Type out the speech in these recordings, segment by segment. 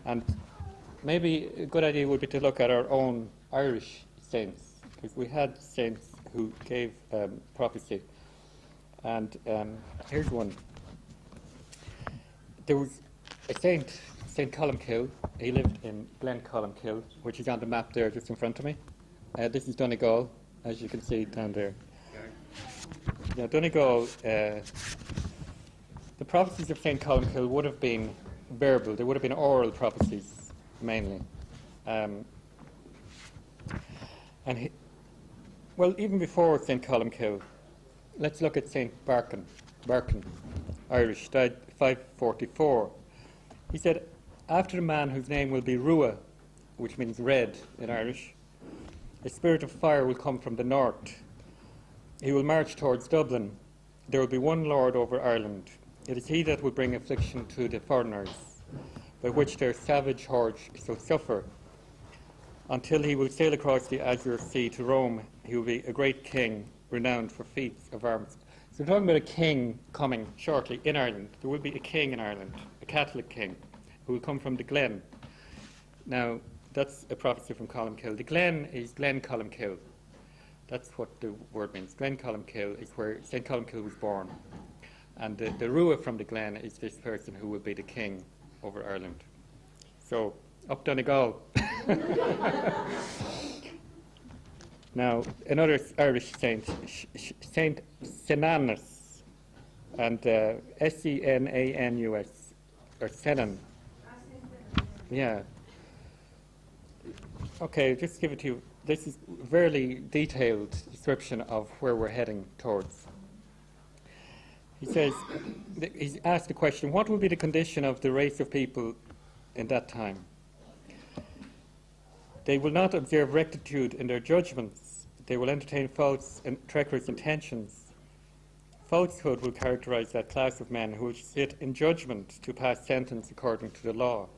And maybe a good idea would be to look at our own Irish saints, because we had saints who gave prophecy. And here's one. There was a saint, St. Columkill. He lived in Glen Columkill, which is on the map there just in front of me. This is Donegal, as you can see down there. Now, Donegal, the prophecies of St. Columkill would have been verbal. They would have been oral prophecies, mainly. Well, even before St. Columkill, let's look at St. Berkin, Irish, died 544. He said, after a man whose name will be Rua, which means red in Irish, a spirit of fire will come from the north. He will march towards Dublin. There will be one Lord over Ireland. It is he that will bring affliction to the foreigners, by which their savage hordes shall suffer. Until he will sail across the Azure Sea to Rome, he will be a great king, renowned for feats of arms. So we're talking about a king coming shortly in Ireland. There will be a king in Ireland, a Catholic king, who will come from the Glen. Now, that's a prophecy from Columkill. The Glen is Glen Columkill. That's what the word means. Glen Columkill is where St. Columkill was born. And the Rua from the Glen is this person who will be the king over Ireland. So, up Donegal. Now, another Irish saint, Saint Senanus, and S-E-N-A-N-U-S, or Senan. Yeah. Okay, just give it to you. This is a very detailed description of where we're heading towards. He says, he's asked the question, what will be the condition of the race of people in that time? They will not observe rectitude in their judgments. They will entertain false and treacherous intentions. Falsehood will characterize that class of men who will sit in judgment to pass sentence according to the law.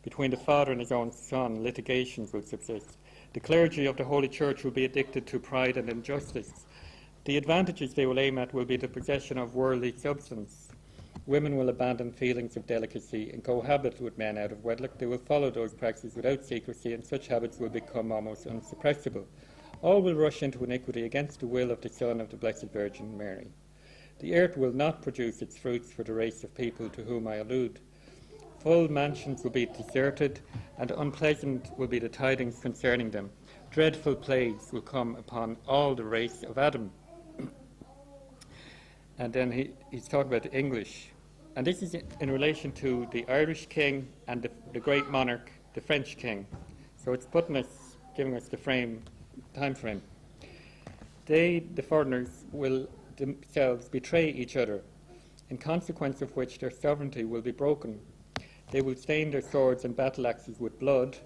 Between the father and his own son, litigations will subsist. The clergy of the Holy Church will be addicted to pride and injustice. The advantages they will aim at will be the possession of worldly substance. Women will abandon feelings of delicacy and cohabit with men out of wedlock. They will follow those practices without secrecy, and such habits will become almost unsuppressible. All will rush into iniquity against the will of the Son of the Blessed Virgin Mary. The earth will not produce its fruits for the race of people to whom I allude. Full mansions will be deserted, and unpleasant will be the tidings concerning them. Dreadful plagues will come upon all the race of Adam. And then he's talking about the English. And this is in relation to the Irish king and the great monarch, the French king. So it's giving us the time frame. They, the foreigners, will themselves betray each other, in consequence of which their sovereignty will be broken. They will stain their swords and battle axes with blood.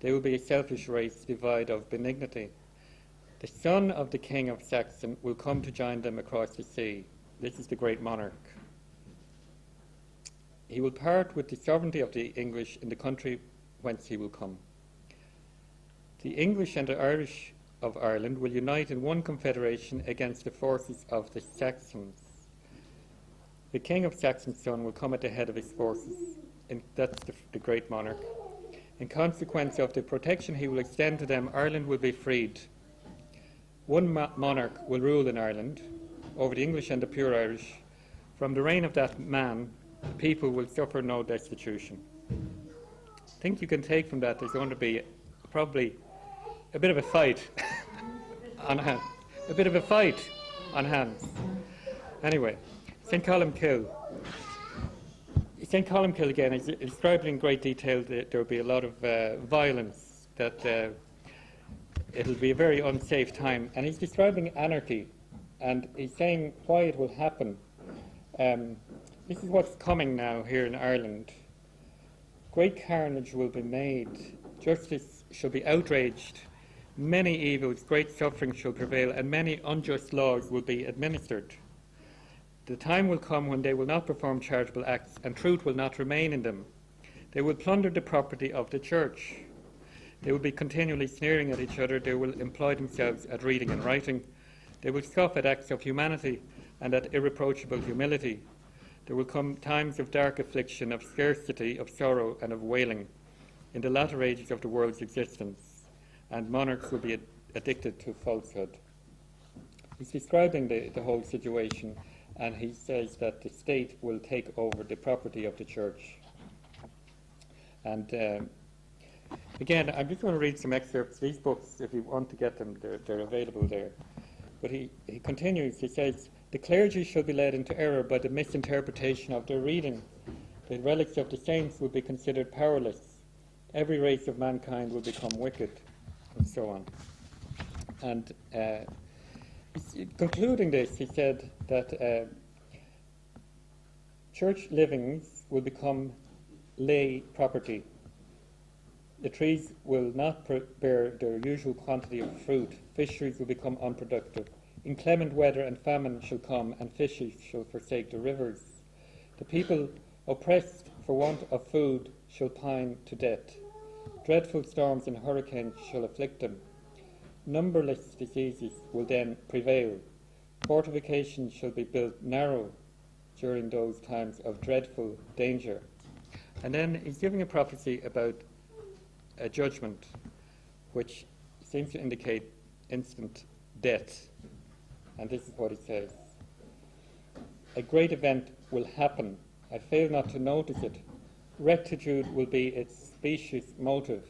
They will be a selfish race devoid of benignity. The son of the king of Saxon will come to join them across the sea. This is the great monarch. He will part with the sovereignty of the English in the country whence he will come. The English and the Irish of Ireland will unite in one confederation against the forces of the Saxons. The king of Saxon's son will come at the head of his forces, and that's the great monarch. In consequence of the protection he will extend to them, Ireland will be freed. One monarch will rule in Ireland over the English and the pure Irish. From the reign of that man, the people will suffer no destitution. I think you can take from that there's going to be probably a bit of a fight on hands. A bit of a fight on hands. Anyway, St. Columkill. St. Columkill again is described in great detail that there will be a lot of violence, that it'll be a very unsafe time. And he's describing anarchy, and he's saying why it will happen. This is what's coming now here in Ireland. Great carnage will be made. Justice shall be outraged. Many evils, great suffering shall prevail, and many unjust laws will be administered. The time will come when they will not perform charitable acts, and truth will not remain in them. They will plunder the property of the church. They will be continually sneering at each other. They will employ themselves at reading and writing. They will scoff at acts of humanity and at irreproachable humility. There will come times of dark affliction, of scarcity, of sorrow, and of wailing in the latter ages of the world's existence, and monarchs will be addicted to falsehood. He's describing the whole situation, and he says that the state will take over the property of the church. And again, I'm just going to read some excerpts. These books, if you want to get them, they're available there. But he continues, he says, the clergy shall be led into error by the misinterpretation of their reading. The relics of the saints will be considered powerless. Every race of mankind will become wicked, and so on. And concluding this, he said that church livings will become lay property. The trees will not bear their usual quantity of fruit. Fisheries will become unproductive. Inclement weather and famine shall come, and fishes shall forsake the rivers. The people oppressed for want of food shall pine to death. Dreadful storms and hurricanes shall afflict them. Numberless diseases will then prevail. Fortifications shall be built narrow during those times of dreadful danger. And then he's giving a prophecy about a judgment which seems to indicate instant death. And this is what he says. A great event will happen. I fail not to notice it. Rectitude will be its specious motive.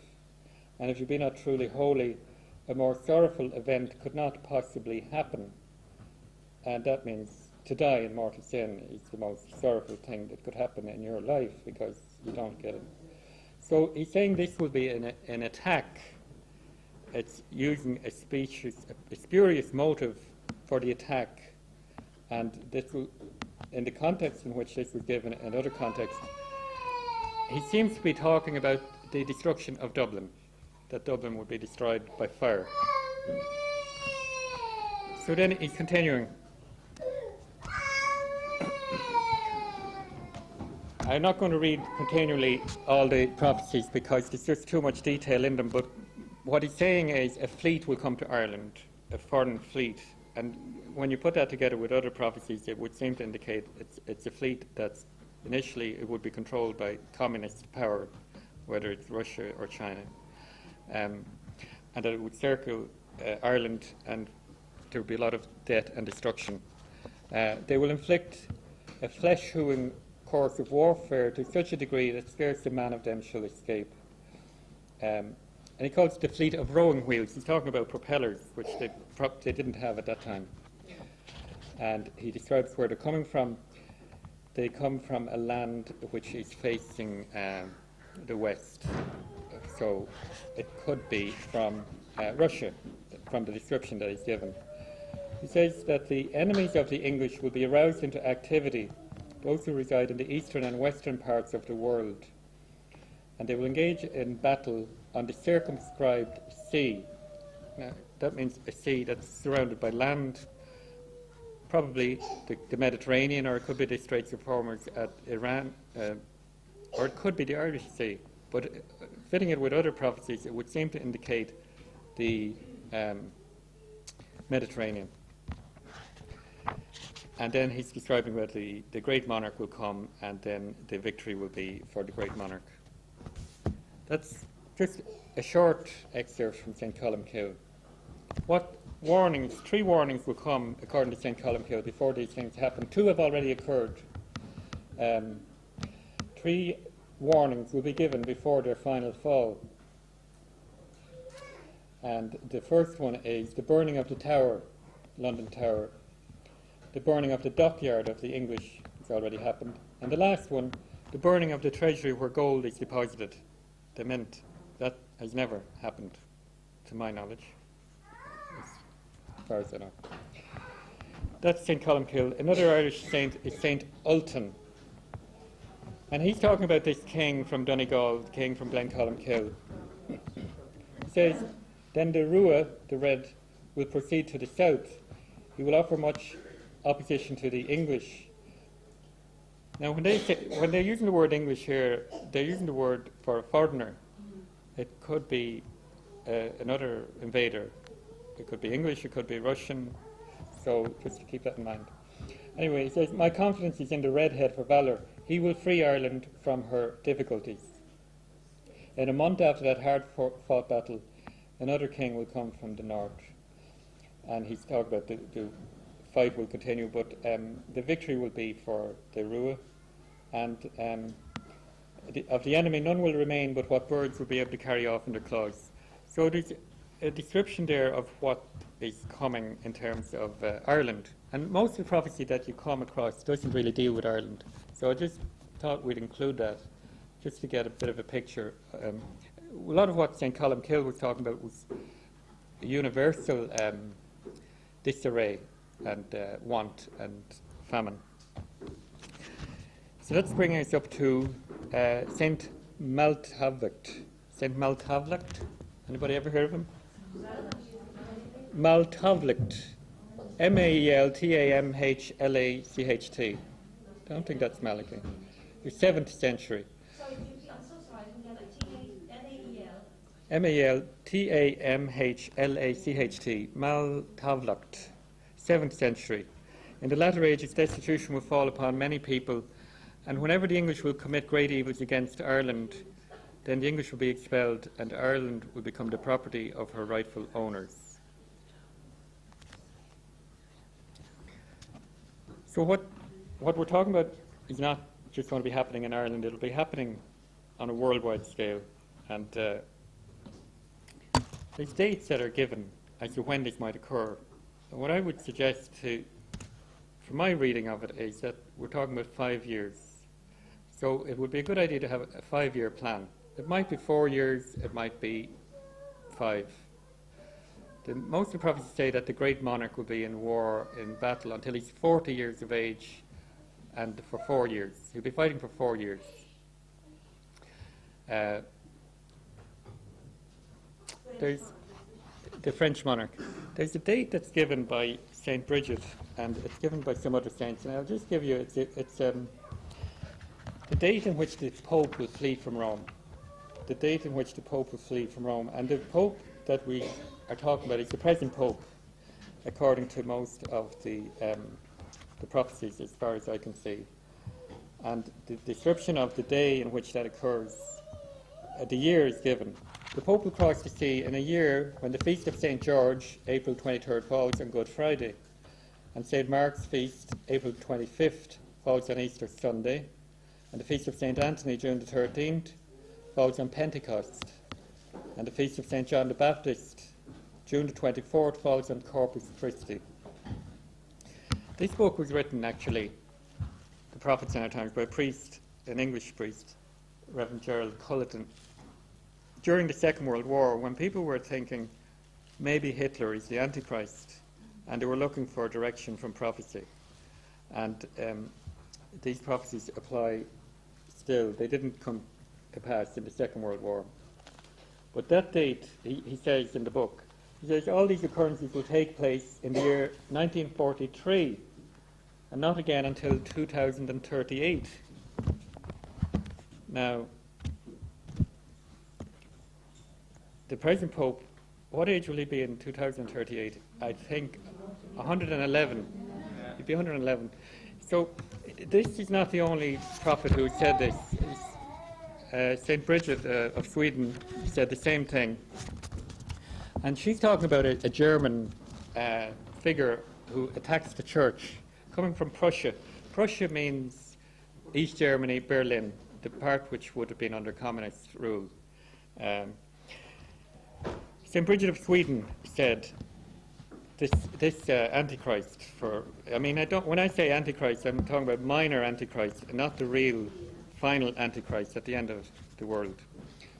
And if you be not truly holy, a more sorrowful event could not possibly happen. And that means to die in mortal sin is the most sorrowful thing that could happen in your life, because you don't get it. So he's saying this will be an attack. It's using a spurious motive for the attack. And this will, in the context in which this was given, in other contexts, he seems to be talking about the destruction of Dublin, that Dublin would be destroyed by fire. So then he's continuing. I'm not going to read continually all the prophecies because there's just too much detail in them, but what he's saying is a fleet will come to Ireland, a foreign fleet, and when you put that together with other prophecies, it would seem to indicate it's a fleet that's initially it would be controlled by communist power, whether it's Russia or China, and that it would circle Ireland, and there would be a lot of death and destruction. They will inflict a flesh-hewing course of warfare to such a degree that scarce a man of them shall escape. And he calls it the fleet of rowing wheels. He's talking about propellers, which they didn't have at that time. And he describes where they're coming from. They come from a land which is facing the west. So it could be from Russia, from the description that he's given. He says that the enemies of the English will be aroused into activity, those who reside in the eastern and western parts of the world, and they will engage in battle on the circumscribed sea. Now, that means a sea that's surrounded by land, probably the Mediterranean, or it could be the Straits of Hormuz at Iran, or it could be the Irish Sea. But fitting it with other prophecies, it would seem to indicate the Mediterranean. And then he's describing that the great monarch will come, and then the victory will be for the great monarch. That's just a short excerpt from St. Columcille. What warnings, 3 warnings will come, according to St. Columcille, before these things happen. 2 have already occurred. 3 warnings will be given before their final fall. And the first one is the burning of the Tower, London Tower. The burning of the dockyard of the English has already happened. And the last one, the burning of the treasury where gold is deposited, the mint. That has never happened, to my knowledge, as far as I know. That's St. Columcille. Another Irish saint is St. Ultan. And he's talking about this king from Donegal, the king from Glencolumcille. He says, then the Rua, the red, will proceed to the south. He will offer much opposition to the English. Now, when they're using the word English here, they're using the word for a foreigner. It could be another invader. It could be English, it could be Russian, so just to keep that in mind. Anyway, he says, my confidence is in the redhead for valour. He will free Ireland from her difficulties. In a month after that hard-fought battle, another king will come from the north. And he's talking about the fight will continue, but the victory will be for the Rua. And of the enemy, none will remain but what birds will be able to carry off in their claws. So there's a description there of what is coming in terms of Ireland. And most of the prophecy that you come across doesn't really deal with Ireland. So I just thought we'd include that, just to get a bit of a picture. A lot of what St. Columkill was talking about was universal disarray and want and famine. So that's bringing us up to St. Maltavlicht. St. Maltavlicht? Anybody ever heard of him? Maltavlicht. Maltamhlacht. Don't think that's Malachi. The 7th century. Sorry, I'm so sorry, I didn't get it. Maltavlicht. 7th century. In the latter ages, destitution will fall upon many people, and whenever the English will commit great evils against Ireland, then the English will be expelled, and Ireland will become the property of her rightful owners. So what we're talking about is not just going to be happening in Ireland, it'll be happening on a worldwide scale. And there's dates that are given as to when this might occur. And what I would suggest from my reading of it is that we're talking about 5 years. So it would be a good idea to have a 5-year plan. It might be 4 years, it might be 5. Most of the prophecies say that the great monarch will be in war, in battle, until he's 40 years of age, and for 4 years. He'll be fighting for 4 years. There's the French monarch. There's a date that's given by St. Bridget, and it's given by some other saints, and I'll just give you, it's the date in which the Pope will flee from Rome. The date in which the Pope will flee from Rome. And the Pope that we are talking about is the present Pope, according to most of the prophecies, as far as I can see. And the description of the day in which that occurs, the year is given. The Pope will cross the sea in a year when the feast of St. George, April 23rd, falls on Good Friday, and St. Mark's feast, April 25th, falls on Easter Sunday, and the feast of St. Anthony, June the 13th, falls on Pentecost, and the feast of St. John the Baptist, June the 24th, falls on Corpus Christi. This book was written, actually, The Prophets in Our Times, by a priest, an English priest, Reverend Gerald Culleton, during the Second World War, when people were thinking maybe Hitler is the Antichrist, and they were looking for direction from prophecy. And these prophecies apply still. They didn't come to pass in the Second World War. But that date, he says in the book, he says all these occurrences will take place in the year 1943, and not again until 2038. Now, the present Pope, what age will he be in 2038? I think 111. He'd be 111. So this is not the only prophet who said this. St. Bridget of Sweden said the same thing. And she's talking about a German figure who attacks the church, coming from Prussia. Prussia means East Germany, Berlin, the part which would have been under communist rule. St. Bridget of Sweden said, this Antichrist, when I say Antichrist, I'm talking about minor Antichrist, not the real final Antichrist at the end of the world.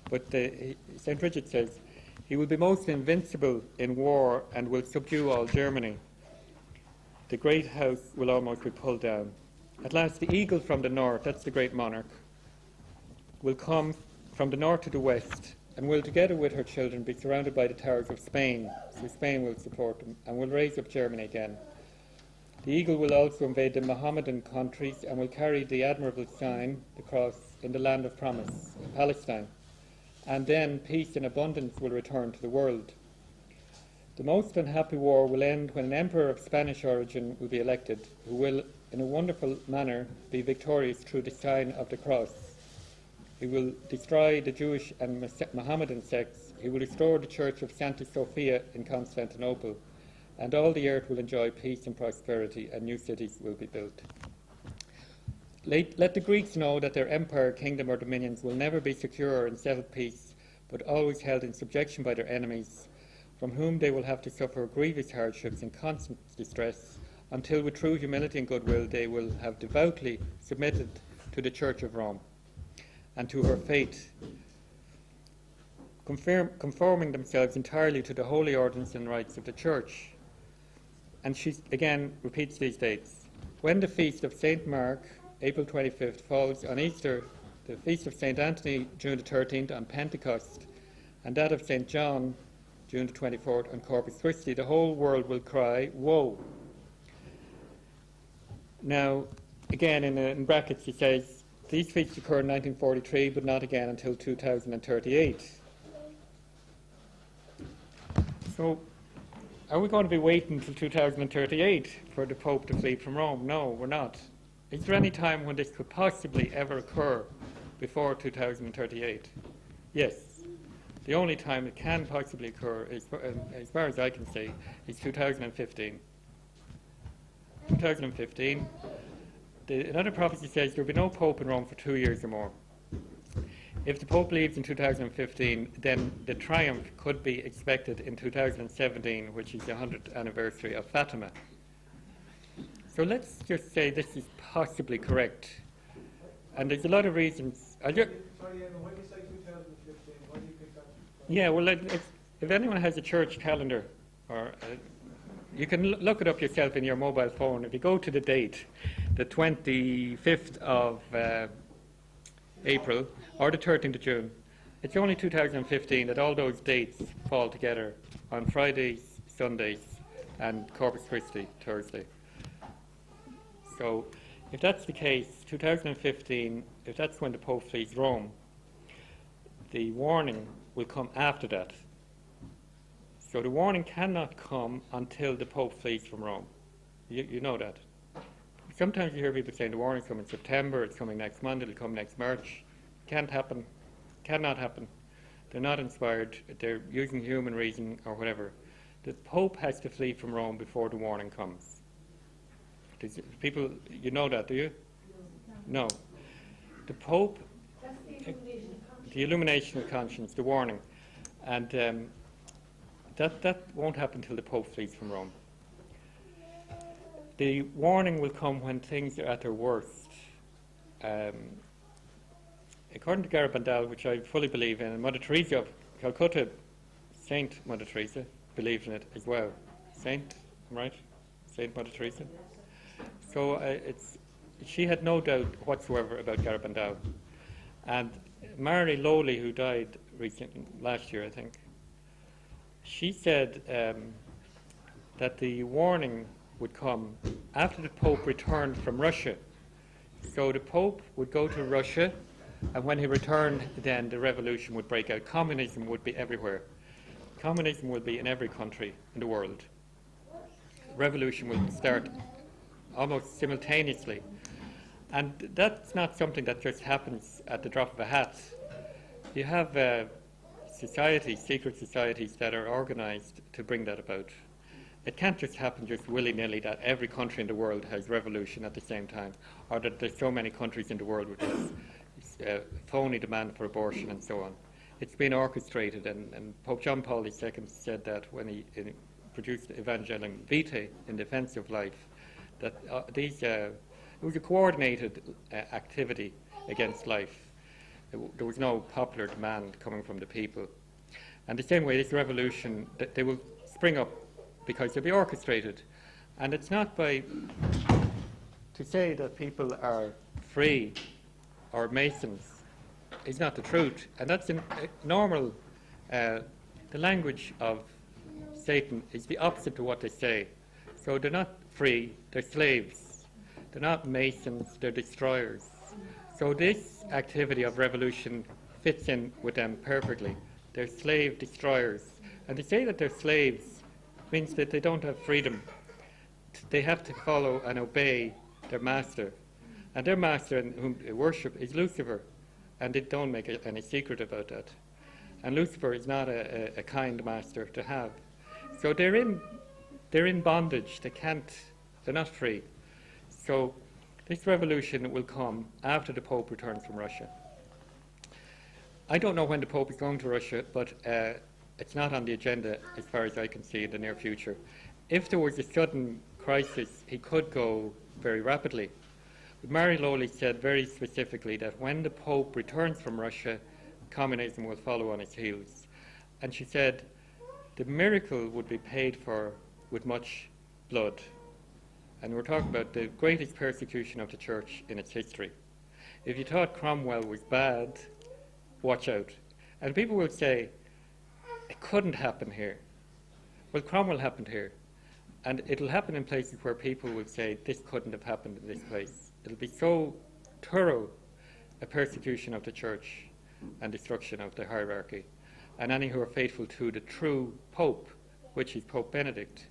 But St. Bridget says, he will be most invincible in war and will subdue all Germany. The great house will almost be pulled down. At last the eagle from the north, that's the great monarch, will come from the north to the west, and will, together with her children, be surrounded by the towers of Spain. So Spain will support them, and will raise up Germany again. The eagle will also invade the Mohammedan countries, and will carry the admirable sign, the cross, in the land of promise, in Palestine. And then peace and abundance will return to the world. The most unhappy war will end when an emperor of Spanish origin will be elected, who will in a wonderful manner, be victorious through the sign of the cross. He will destroy the Jewish and Mohammedan sects. He will restore the Church of Santa Sophia in Constantinople, and all the earth will enjoy peace and prosperity, and new cities will be built. Let the Greeks know that their empire, kingdom, or dominions will never be secure and settled peace, but always held in subjection by their enemies, from whom they will have to suffer grievous hardships and constant distress, until with true humility and goodwill they will have devoutly submitted to the Church of Rome and to her faith, conforming themselves entirely to the holy ordinance and rites of the Church. And she again repeats these dates. When the feast of St. Mark, April 25th, falls on Easter, the feast of St. Anthony, June the 13th, on Pentecost, and that of St. John, June the 24th, on Corpus Christi, the whole world will cry, woe. Now, again, in brackets, he says, these feasts occur in 1943, but not again until 2038. So, are we going to be waiting until 2038 for the Pope to flee from Rome? No, we're not. Is there any time when this could possibly ever occur before 2038? Yes. The only time it can possibly occur, as far as I can see, is 2015. 2015, another prophecy says there will be no Pope in Rome for 2 years or more. If the Pope leaves in 2015, then the triumph could be expected in 2017, which is the 100th anniversary of Fatima. So let's just say this is possibly correct. And there's a lot of reasons. Sorry, Eamon, when you say 2015, when do you think that's... Yeah, well, if anyone has a church calendar, or you can look it up yourself in your mobile phone. If you go to the date, the 25th of April, or the 13th of June, it's only 2015 that all those dates fall together on Fridays, Sundays, and Corpus Christi, Thursday. So, if that's the case, 2015, if that's when the Pope flees Rome, the warning will come after that. So the warning cannot come until the Pope flees from Rome. You know that. Sometimes you hear people saying the warning's coming in September, it's coming next month, it'll come next March. Can't happen. Cannot happen. They're not inspired. They're using human reason or whatever. The Pope has to flee from Rome before the warning comes. People, you know that, do you? No. The Pope, the illumination of conscience, the warning, and that won't happen until the Pope flees from Rome. The warning will come when things are at their worst. According to Garabandal, which I fully believe in, and Mother Teresa of Calcutta, Saint Mother Teresa, believed in it as well. Saint, I'm right? Saint Mother Teresa. So she had no doubt whatsoever about Garabandal. And Mary Lowley, who died last year, I think, she said that the warning would come after the Pope returned from Russia. So the Pope would go to Russia, and when he returned, then the revolution would break out. Communism would be everywhere. Communism will be in every country in the world. Revolution will start almost simultaneously. And that's not something that just happens at the drop of a hat. You have societies, secret societies that are organized to bring that about. It can't just happen just willy-nilly that every country in the world has revolution at the same time, or that there's so many countries in the world with this phony demand for abortion and so on. It's been orchestrated, and Pope John Paul II said that when he produced Evangelium Vitae in defense of life, that it was a coordinated activity against life. There was no popular demand coming from the people. And the same way, this revolution, they will spring up because they'll be orchestrated. And it's not to say that people are free or Masons is not the truth. And that's normal. The language of Satan is the opposite to what they say. So they're not free, they're slaves. They're not Masons, they're destroyers. So this activity of revolution fits in with them perfectly. They're slave destroyers. And to say that they're slaves means that they don't have freedom. They have to follow and obey their master. And their master, in whom they worship, is Lucifer. And they don't make any secret about that. And Lucifer is not a kind master to have. So they're in bondage. They're not free. So this revolution will come after the Pope returns from Russia. I don't know when the Pope is going to Russia, but it's not on the agenda as far as I can see in the near future. If there was a sudden crisis, he could go very rapidly. But Mary Lowley said very specifically that when the Pope returns from Russia, communism will follow on its heels. And she said the miracle would be paid for with much blood. And we're talking about the greatest persecution of the church in its history. If you thought Cromwell was bad, watch out. And people will say, it couldn't happen here. Well, Cromwell happened here. And it'll happen in places where people will say, this couldn't have happened in this place. It'll be so thorough a persecution of the church and destruction of the hierarchy. And any who are faithful to the true Pope, which is Pope Benedict.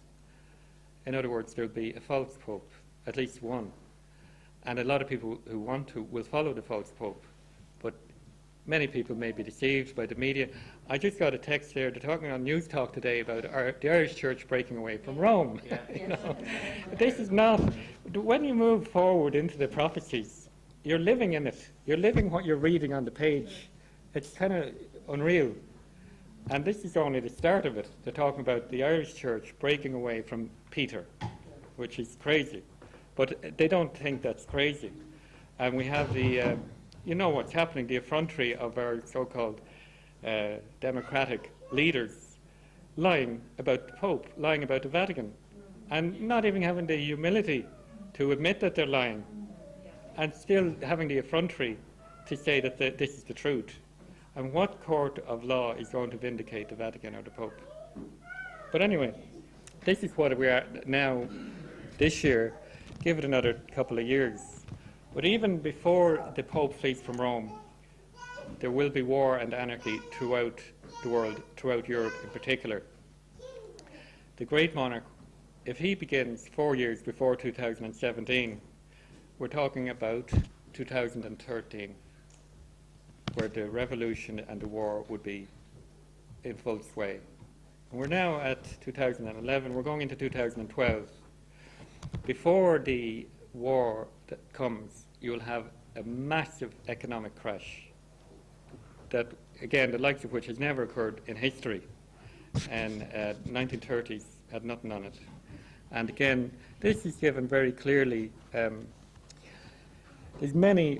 In other words, there'll be a false Pope, at least one. And a lot of people who want to will follow the false Pope. But many people may be deceived by the media. I just got a text there. They're talking on News Talk today about the Irish Church breaking away from Rome. Yeah. You know? This is not... When you move forward into the prophecies, you're living in it. You're living what you're reading on the page. It's kind of unreal. And this is only the start of it. They're talking about the Irish Church breaking away from Peter, which is crazy. But they don't think that's crazy. And we have the... you know what's happening, the effrontery of our so-called democratic leaders lying about the Pope, lying about the Vatican, and not even having the humility to admit that they're lying, and still having the effrontery to say that this is the truth. And what court of law is going to vindicate the Vatican or the Pope? But anyway, this is what we are now this year. Give it another couple of years. But even before the Pope flees from Rome, there will be war and anarchy throughout the world, throughout Europe in particular. The great monarch, if he begins 4 years before 2017, we're talking about 2013, where the revolution and the war would be in full sway. And we're now at 2011, we're going into 2012. Before the war that comes, you'll have a massive economic crash that, again, the likes of which has never occurred in history. And 1930s had nothing on it. And again, this is given very clearly. There's many